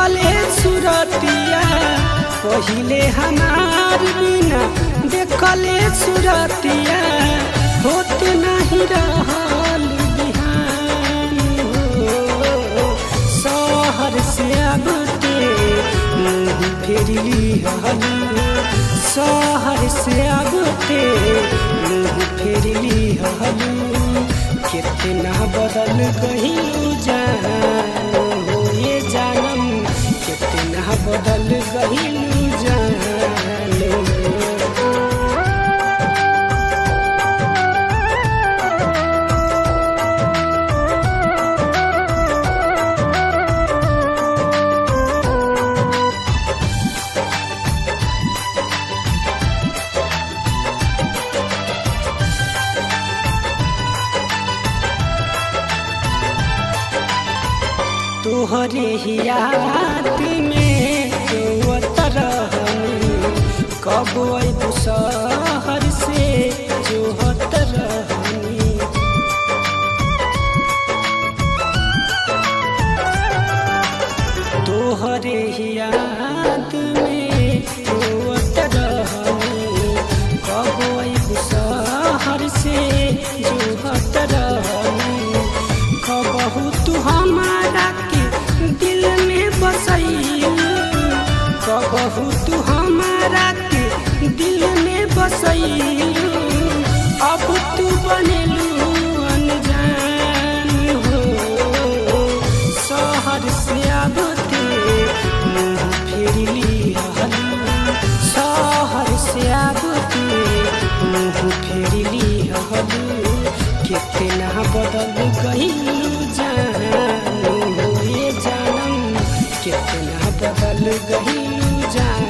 देखले सुरतिया पहिले हमार बिना देखले सुरतिया होत नहीं रहल बिहान हो। शहर से आबते मुँह फेरली हलू, शहर से आबते मुँह फेरली हलू। कितना बदल गई जान हो ये जानम, कितना बदल गई जान। तोहरे याद में रोवत रहनी, कब अइबू शहर से जोहत रहनी। तोहरे याद में रोवत रहनी, कब अइबू शहर से जोहत रहनी। कबहू तू हमारा दिल में बसैलू, कबहू तू हमारा के दिल में बसैलू। अब तू बनेलू अनजान हो। शहर से आबते मुँह फेरली हलू, शहर से आबते मुँह फेरली हलू। कितना बदल गइलू जान हो ये जानम, कितना बदल गइलू जान।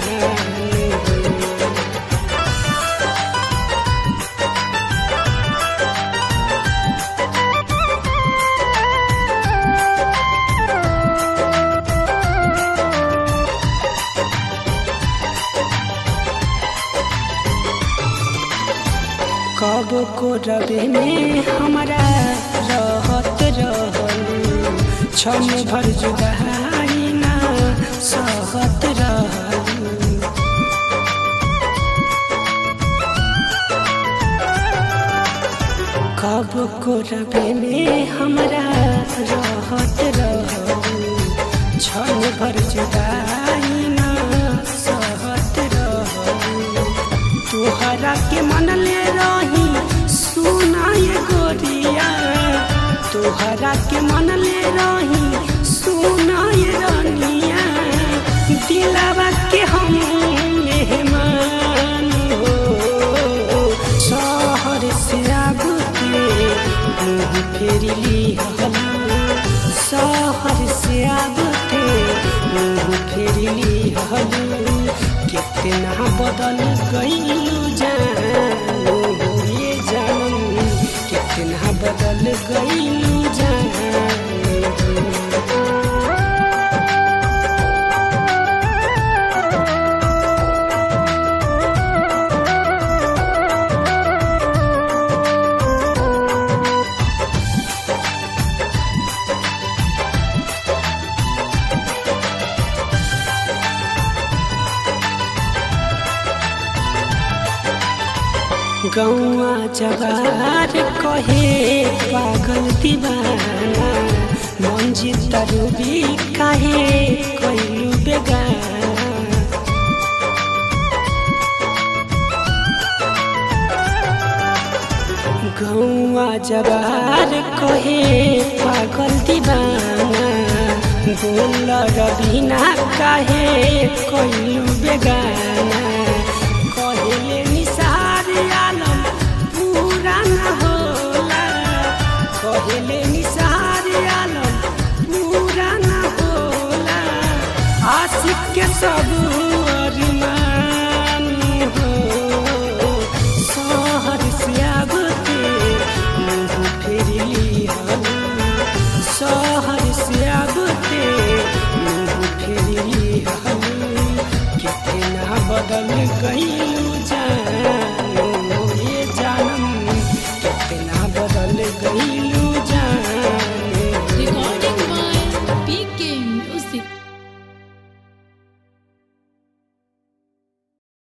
कब को रबे में हमारा रहत रहलू, क्षण भर जुदाई ना सहत रहलू। कब को रबे में हमारा रहत रहलू, क्षण भर जुदाई ना सहत रहलू। तोहरा के मन ले रही सुना ये गोरिया, तोहरा के मन ले रही सुना ये रानिया। दिलावा के हम मेहमान हो। शहर से आबते मुँह फेरली हलू, शहर से आबते मुँह फेरली हलू। कितना बदल गइलू जान हो ये जानम, कितना बदल गइलू जान। गौआ जवार कहे पागल दीवाना, मंजिल तरूबी काहे कइलू बेगाना। गौआ जवार कहे पागल दीवाना, बोल रबीना काहे कइलू बेगाना। कहेले निसार आलम पूरा न होला, कहेले निसार आलम पूरा न होला। आशिक के सब अरमान हो। शहर से आबते मुँह फेरली हलू, शहर से आबते मुँह फेरली हलू। कितना बदल गइलू जान।